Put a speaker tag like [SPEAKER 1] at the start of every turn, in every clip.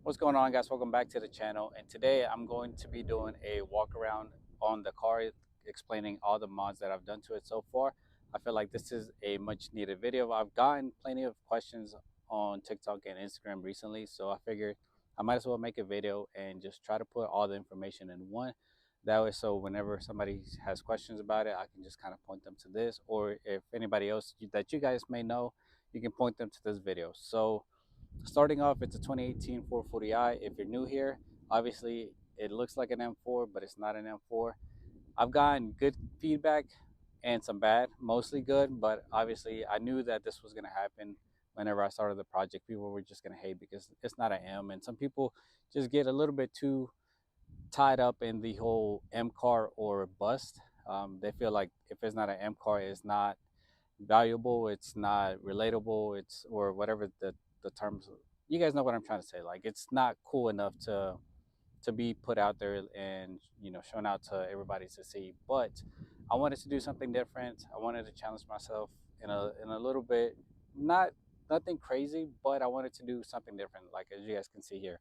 [SPEAKER 1] What's going on, guys? Welcome back to the channel. And today I'm going to be doing a walk around on the car, explaining all the mods that I've done to it so far. I feel like this is a much needed video. I've gotten plenty of questions on TikTok and Instagram recently, so I figured I might as well make a video and just try to put all the information in one. That way, so whenever somebody has questions about it, I can just kind of point them to this, or if anybody else that you guys may know, you can point them to this video. So starting off, it's a 2018 440i. If you're new here, obviously it looks like an M4, but it's not an M4. I've gotten good feedback and some bad, mostly good, but obviously I knew that this was going to happen whenever I started the project. People were just going to hate because it's not an M, and some people just get a little bit too tied up in the whole M car or bust. They feel like if it's not an M car, it's not valuable, it's not relatable, it's or whatever the terms. You guys know what I'm trying to say. Like it's not cool enough to be put out there and shown out to everybody to see. But I wanted to do something different. I wanted to challenge myself in a little bit, not nothing crazy, but I wanted to do something different. Like as you guys can see here,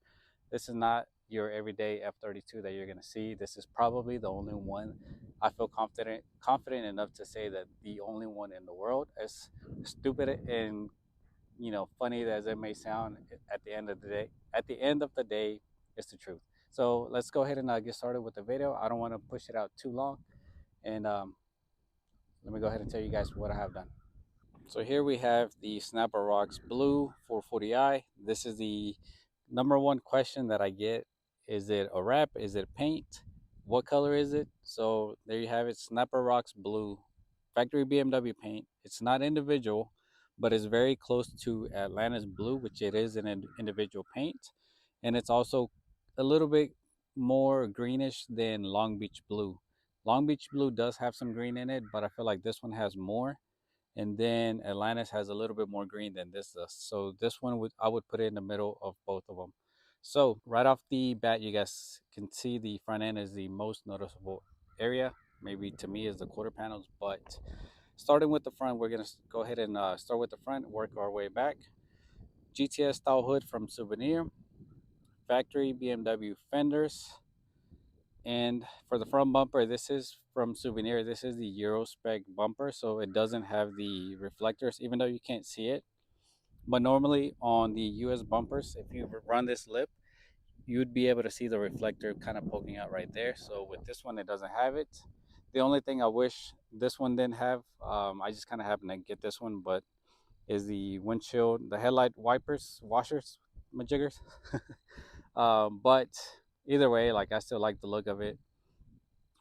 [SPEAKER 1] this is not your everyday F32 that you're gonna see. This is probably the only one. I feel confident enough to say that the only one in the world. As stupid and funny as it may sound, at the end of the day, it's the truth. So let's go ahead and get started with the video. I don't want to push it out too long, and let me go ahead and tell you guys what I have done. So here we have the Snapper Rocks Blue 440i. This is the number one question that I get. Is it a wrap? Is it paint? What color is it? So there you have it, Snapper Rocks Blue, factory BMW paint. It's not individual, but it's very close to Atlanta's Blue, which it is an individual paint. And it's also a little bit more greenish than Long Beach Blue. Long Beach Blue does have some green in it, but I feel like this one has more, and then Atlantis has a little bit more green than this does. So this one I would put it in the middle of both of them. So right off the bat, you guys can see the front end is the most noticeable area. Maybe to me is the quarter panels, but starting with the front, we're gonna go ahead and start with the front, work our way back. GTS style hood from Souvenir, factory BMW fenders, and for the front bumper, this is from Souvenir. This is the Euro spec bumper, so it doesn't have the reflectors, even though you can't see it. But normally on the US bumpers, if you run this lip, you'd be able to see the reflector kind of poking out right there. So with this one, it doesn't have it. The only thing I wish this one didn't have, I just kind of happened to get this one, but is the windshield, the headlight wipers, washers, majiggers. But either way, like I still like the look of it.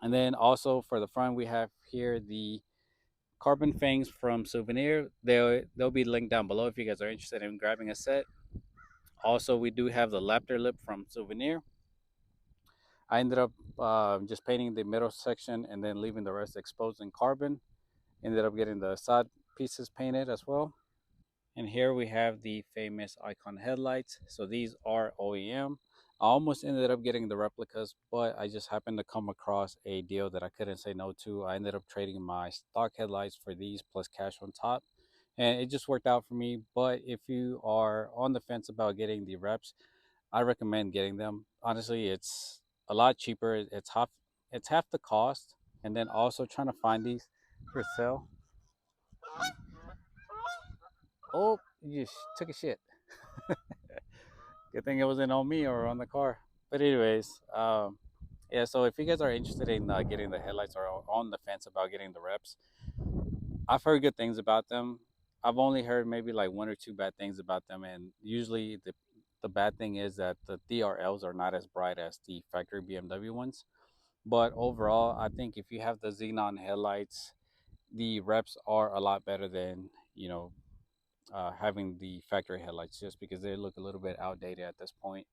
[SPEAKER 1] And then also for the front, we have here the carbon fangs from Souvenir. They'll be linked down below if you guys are interested in grabbing a set. Also, we do have the Lapter lip from Souvenir. I ended up just painting the middle section and then leaving the rest exposed in carbon. Ended up getting the side pieces painted as well. And here we have the famous Icon headlights. So these are OEM. I almost ended up getting the replicas, but I just happened to come across a deal that I couldn't say no to. I ended up trading my stock headlights for these plus cash on top. And it just worked out for me. But if you are on the fence about getting the reps, I recommend getting them. Honestly, it's a lot cheaper. It's half the cost. And then also trying to find these for sale. Oh, you just took a shit. Good thing it wasn't on me or on the car. But anyways, yeah. So if you guys are interested in getting the headlights or on the fence about getting the reps, I've heard good things about them. I've only heard maybe like one or two bad things about them, and usually the bad thing is that the DRLs are not as bright as the factory BMW ones. But overall, I think if you have the xenon headlights, the reps are a lot better than having the factory headlights, just because they look a little bit outdated at this point.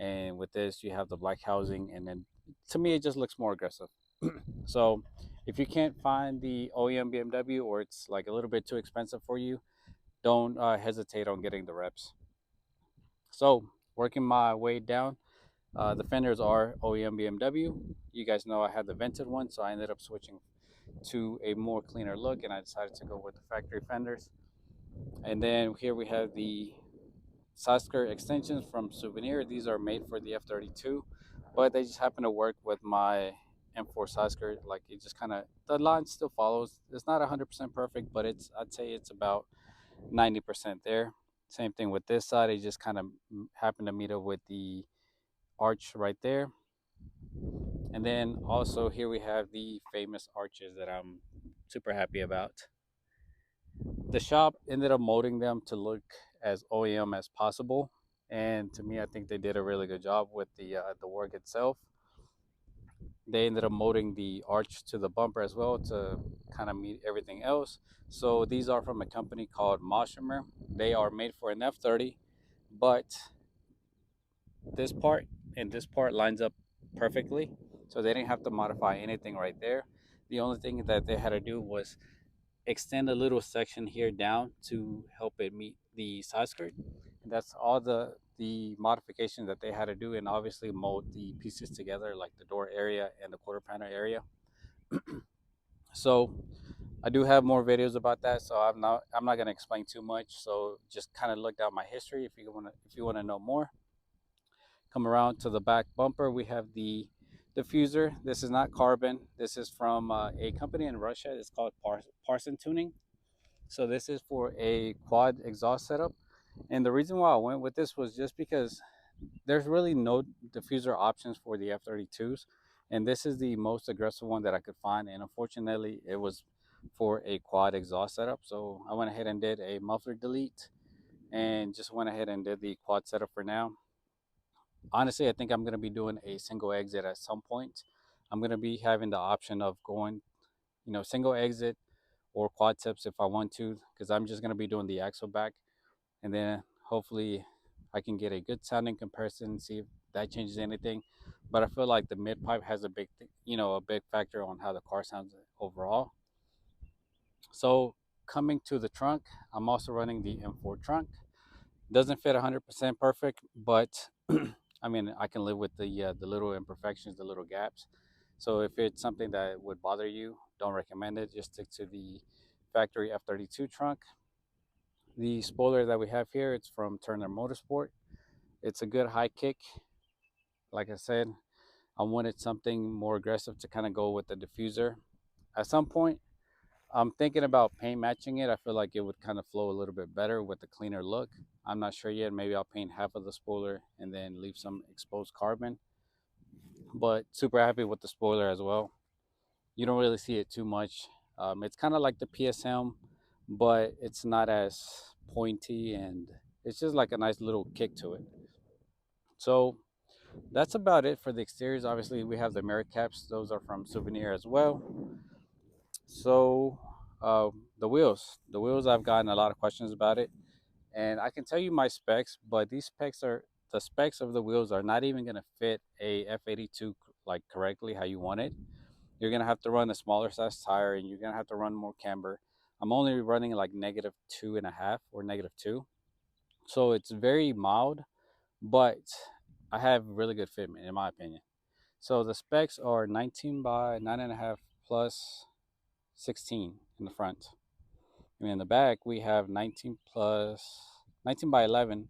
[SPEAKER 1] And with this, you have the black housing, and then to me, it just looks more aggressive. So if you can't find the OEM BMW, or it's like a little bit too expensive for you, don't hesitate on getting the reps. So working my way down, the fenders are OEM BMW. You guys know I had the vented one, so I ended up switching to a more cleaner look, and I decided to go with the factory fenders. And then here we have the side skirt extensions from Souvenir. These are made for the F32, but they just happen to work with my M4 side skirt. Like it just kind of, the line still follows. It's not 100% perfect, but I'd say it's about 90% there. Same thing with this side. It just kind of happened to meet up with the arch right there. And then also here we have the famous arches that I'm super happy about. The shop ended up molding them to look as OEM as possible, and to me, I think they did a really good job with the work itself. They ended up molding the arch to the bumper as well to kind of meet everything else. So these are from a company called Moshemer. They are made for an F30, but this part and this part lines up perfectly, so they didn't have to modify anything right there. The only thing that they had to do was extend a little section here down to help it meet the side skirt. And that's all the modification that they had to do, and obviously mold the pieces together, like the door area and the quarter panel area. So I do have more videos about that, so I'm not going to explain too much. So just kind of look down my history if you want to know more. Come around to the back bumper, we have the diffuser. This is not carbon. This is from a company in Russia. It's called Parson Tuning. So this is for a quad exhaust setup. And the reason why I went with this was just because there's really no diffuser options for the F32s. And this is the most aggressive one that I could find. And unfortunately, it was for a quad exhaust setup. So I went ahead and did a muffler delete and just went ahead and did the quad setup for now. Honestly, I think I'm going to be doing a single exit at some point. I'm going to be having the option of going, single exit or quad tips if I want to, because I'm just going to be doing the axle back, and then hopefully I can get a good sounding comparison, see if that changes anything. But I feel like the mid pipe has a big factor on how the car sounds overall. So coming to the trunk, I'm also running the M4 trunk. Doesn't fit 100% perfect, but I mean, I can live with the little imperfections, the little gaps. So if it's something that would bother you, don't recommend it. Just stick to the factory F32 trunk. The spoiler that we have here, it's from Turner Motorsport. It's a good high kick. Like I said, I wanted something more aggressive to kind of go with the diffuser. At some point, I'm thinking about paint matching it. I feel like it would kind of flow a little bit better with a cleaner look. I'm not sure yet. Maybe I'll paint half of the spoiler and then leave some exposed carbon. But super happy with the spoiler as well. You don't really see it too much. It's kind of like the PSM, but it's not as pointy, and it's just like a nice little kick to it. So that's about it for the exteriors. Obviously, we have the mirror caps. Those are from Souvenir as well. So the wheels, I've gotten a lot of questions about it, and I can tell you my specs, but the specs of the wheels are not even gonna fit a F82 like correctly how you want it. You're gonna have to run a smaller size tire, and you're gonna have to run more camber. I'm only running like -2.5 or -2, so it's very mild, but I have really good fitment in my opinion. So the specs are 19 by 9.5 plus 16 in the front. And in the back, we have 19 by 11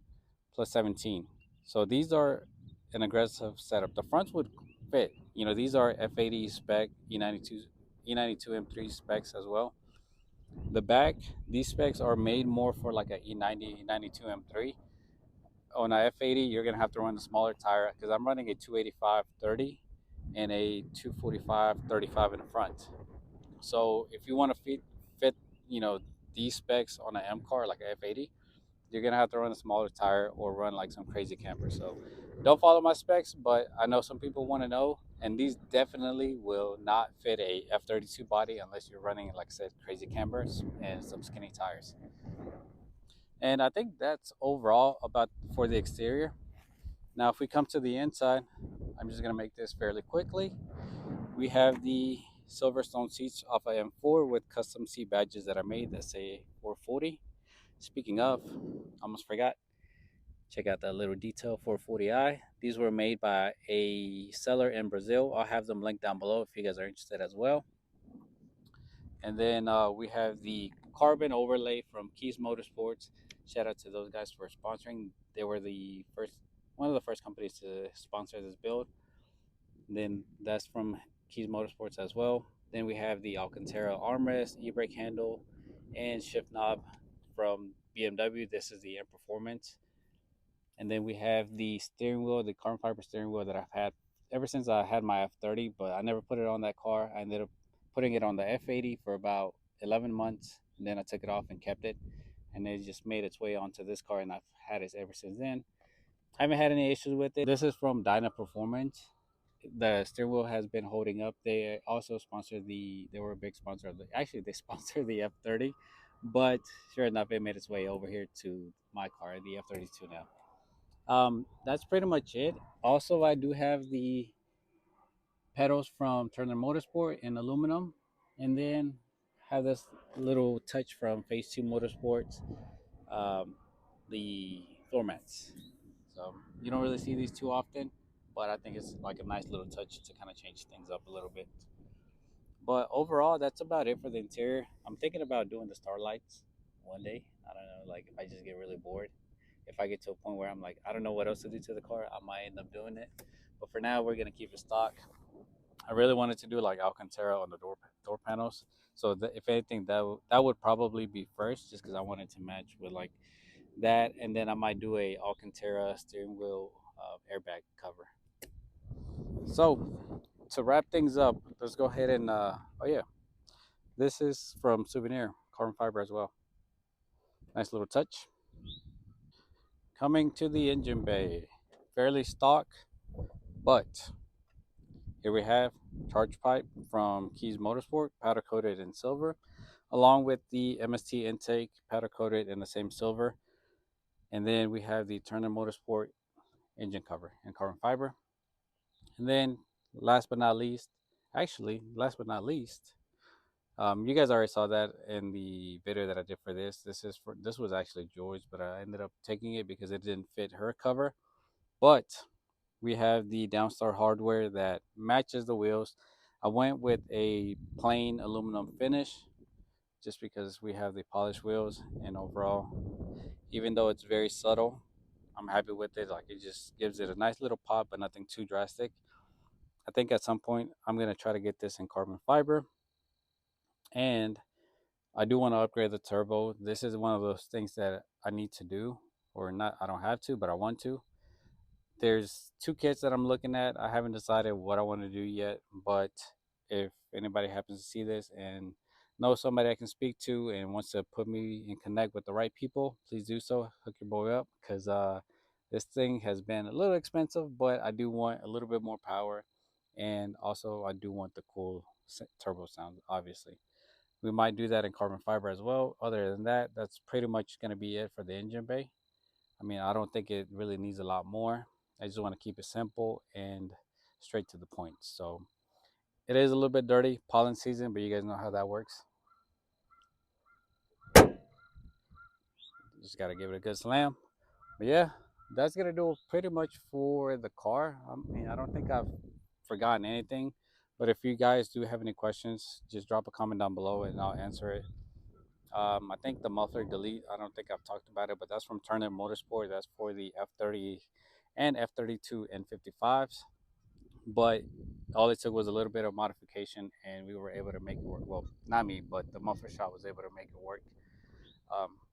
[SPEAKER 1] plus 17. So these are an aggressive setup. The fronts would fit. These are F80 spec E92 M3 specs as well. The back, these specs are made more for like a E90 E92 M3. On a F80, you're gonna have to run a smaller tire because I'm running a 285/30 and a 245/35 in the front. So if you want to fit, you know, these specs on an M car like an F80, you're gonna have to run a smaller tire or run like some crazy camper. So don't follow my specs, but I know some people want to know, and these definitely will not fit a F32 body unless you're running, like I said, crazy campers and some skinny tires. And I think that's overall about for the exterior. Now, if we come to the inside, I'm just gonna make this fairly quickly. We have the Silverstone seats off of M4 with custom seat badges that are made that say 440. Speaking of, almost forgot. Check out that little detail 440i. These were made by a seller in Brazil. I'll have them linked down below if you guys are interested as well. And then we have the carbon overlay from Keys Motorsports. Shout out to those guys for sponsoring They were the first, one of the first companies to sponsor this build. And then that's from Keys Motorsports as well. Then we have the Alcantara armrest, e-brake handle, and shift knob from BMW. This is the Air Performance. And then we have the steering wheel, the carbon fiber steering wheel that I've had ever since I had my F30, but I never put it on that car. I ended up putting it on the F80 for about 11 months, and then I took it off and kept it, and it just made its way onto this car, and I've had it ever since then. I haven't had any issues with it. This is from Dyna Performance. The steering wheel has been holding up. They also sponsored they were a big sponsor of actually they sponsored the F30, but sure enough, it made its way over here to my car, the F32 now. That's pretty much it. Also, I do have the pedals from Turner Motorsport in aluminum, and then have this little touch from Phase 2 Motorsports, um, the floor mats. So you don't really see these too often, but I think it's like a nice little touch to kind of change things up a little bit. But overall, that's about it for the interior. I'm thinking about doing the starlights one day. I don't know, like if I just get really bored, if I get to a point where I'm like, I don't know what else to do to the car, I might end up doing it. But for now, we're gonna keep it stock. I really wanted to do like Alcantara on the door panels. So if anything, that would probably be first, just because I wanted to match with like that, and then I might do a Alcantara steering wheel airbag cover. So to wrap things up, let's go ahead and oh yeah, this is from Souvenir carbon fiber as well. Nice little touch. Coming to the engine bay, fairly stock, but here we have charge pipe from Keys Motorsport, powder coated in silver, along with the MST intake, powder coated in the same silver. And then we have the Turner Motorsport engine cover in carbon fiber. And then last but not least, last but not least, you guys already saw that in the video that I did for this. This was actually George, but I ended up taking it because it didn't fit her cover. But we have the Downstar hardware that matches the wheels. I went with a plain aluminum finish just because we have the polished wheels, and overall, even though it's very subtle, I'm happy with it. Like, it just gives it a nice little pop, but nothing too drastic. I think at some point I'm gonna try to get this in carbon fiber, and I do want to upgrade the turbo. This is one of those things that I need to do, or not. I don't have to, but I want to. There's two kits that I'm looking at. I haven't decided what I want to do yet, but if anybody happens to see this and knows somebody I can speak to and wants to put me in connect with the right people, please do so. Hook your boy up, because this thing has been a little expensive, but I do want a little bit more power, and also I do want the cool turbo sound. Obviously, we might do that in carbon fiber as well. Other than that, that's pretty much going to be it for the engine bay. I mean, I don't think it really needs a lot more. I just want to keep it simple and straight to the point. So it is a little bit dirty, pollen season, but you guys know how that works. Just got to give it a good slam. But yeah, that's going to do pretty much for the car. I mean, I don't think I've forgotten anything. But if you guys do have any questions, just drop a comment down below and I'll answer it. I think the muffler delete, I don't think I've talked about it, but that's from Turner Motorsport. That's for the F30 and F32 and 55s. But all it took was a little bit of modification, and we were able to make it work. Well, not me, but the muffler shop was able to make it work.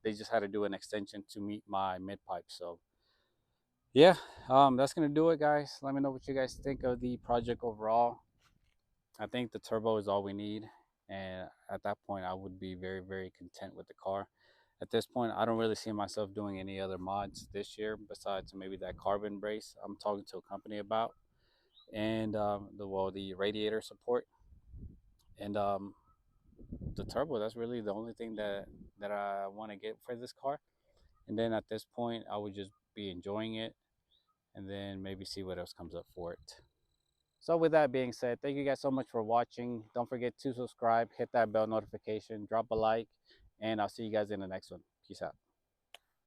[SPEAKER 1] They just had to do an extension to meet my mid pipe. So yeah, that's gonna do it, guys. Let me know what you guys think of the project overall. I think the turbo is all we need, and at that point, I would be very, very content with the car. At this point, I don't really see myself doing any other mods this year besides maybe that carbon brace I'm talking to a company about, and the radiator support, and the turbo. That's really the only thing that I want to get for this car. And then at this point, I would just be enjoying it, and then maybe see what else comes up for it. So with that being said, thank you guys so much for watching. Don't forget to subscribe, hit that bell notification, drop a like, and I'll see you guys in the next one. Peace out.